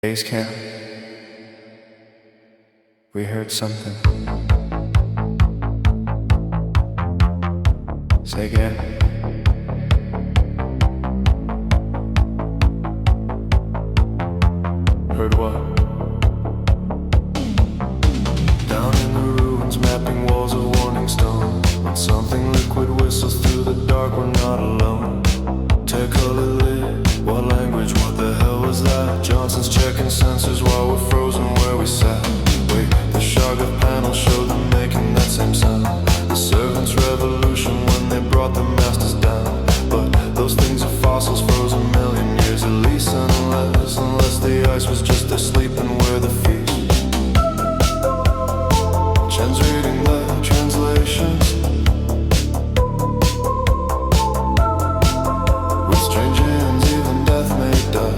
Base camp. We heard something. Say again. Heard what? Down in the ruins, mapping walls of warning stone. When something liquid whistles through the dark, we're not alone. Tekeli-li, what language, what the hell was that? Johnson's checking sensors while we're frozen where we sat. Wait, the Shoggoth panel showed them making that same sound. The servants' revolution when they brought the masters down. But those things are fossils, frozen a million years at least. Unless the ice was just there sleeping where the feast. Chen's reading the translations. With strange hands, even death may die.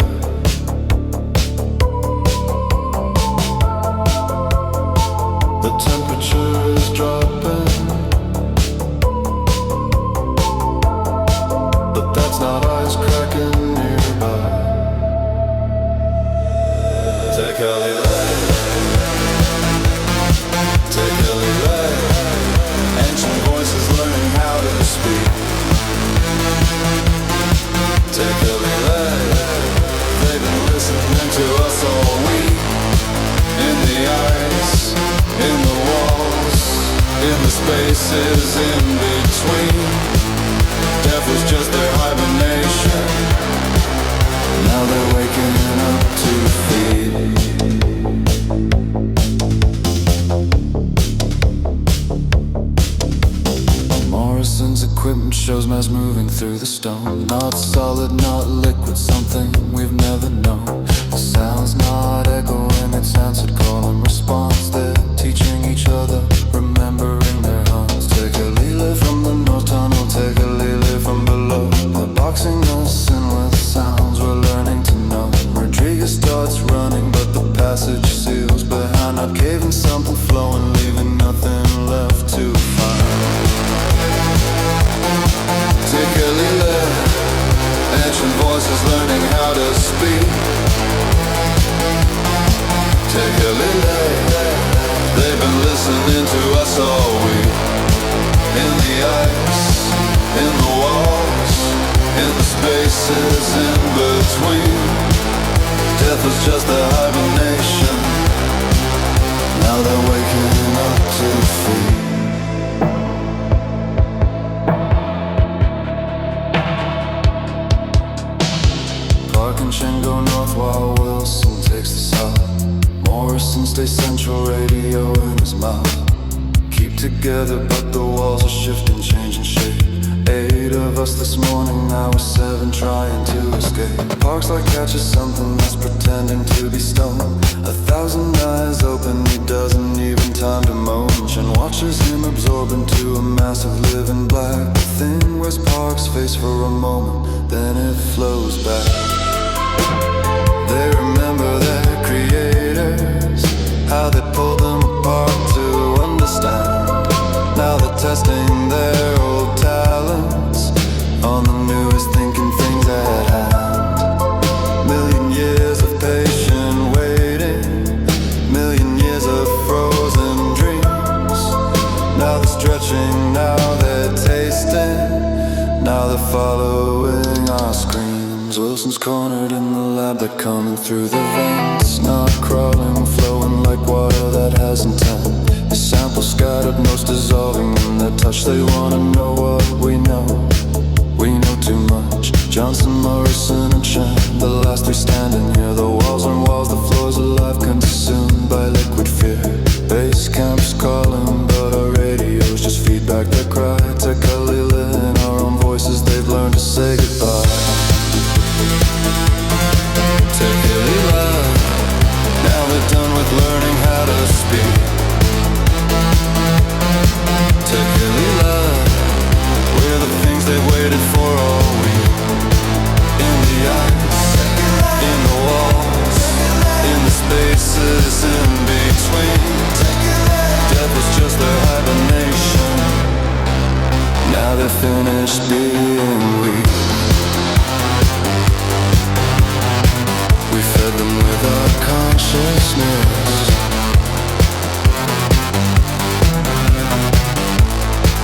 The temperature is dropping, but that's not ice cracking nearby. Tekeli-li, Tekeli-li, ancient voices learning how to speak. Tekeli-li, they've been listening to us all week. In the ice, in the walls, in the spaces in between. Death was just their hibernation. Now they're waking up to feed. Morrison's equipment shows mass moving through the stone. Not solid, not liquid, something we've never known. The sound's not echoing, it's answered call and response. They're teaching each other, remembering their haunts. Tekeli-li from the north tunnel, Tekeli-li from below. They're boxing us in with sounds we're learning to know. Rodriguez starts running, but the passage seals behind. Not caving, something flowing, leaving nothing left to find. Tekeli-li, ancient voices learning how to speak. Tekeli-li, they've been listening to us all week. In the ice, in the walls, in the spaces in between. Death was just a hibernation. Now they're waking up to feed. Park and Chen go north while Wilson takes the south. Morrison stays central, radio in his mouth. Keep together, but the walls are shifting, changing shape. 8 of us this morning, now we're 7 trying to escape. Park's like catches something that's pretending to be stone. 1,000 eyes open, he doesn't even time to moan. Chen watches him absorb into a massive living black. The thing wears Park's face for a moment, then it flows back. They remember their creators, how they pulled them apart to understand. Now they're testing their old talents on the newest thinking things at hand. Million years of patient waiting, million years of frozen dreams. Now they're stretching, now they're tasting, now they're following our screams. Wilson's cornered in the lab, they're coming through the veins. Not crawling, flowing like water that has intent. The sample scattered, most dissolving in their touch. They wanna know what we know. We know too much. Johnson, Morrison, and Chen, the last 3 standing here. The walls on walls, the floor's alive, consumed by liquid fear. Base camp's calling, but our radios just feed back their cry. Tekeli-li in our own voices, they've learned to say goodbye. Tekeli-li, now they're done with learning how to speak. Tekeli-li, we're the things they waited for all week. In the ice, in the walls, in the spaces in between. Death was just their hibernation. Now they're finished being weak. We fed them with our consciousness.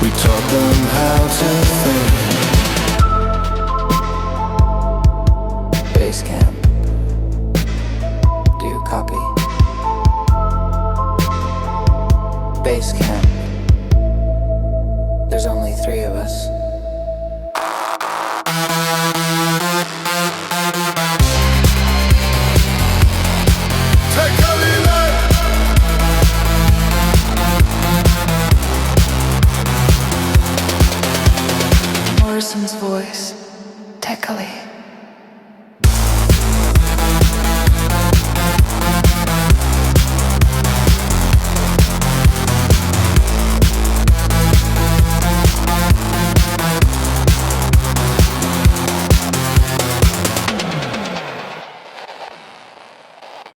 We taught them how to think. Base camp. Do you copy?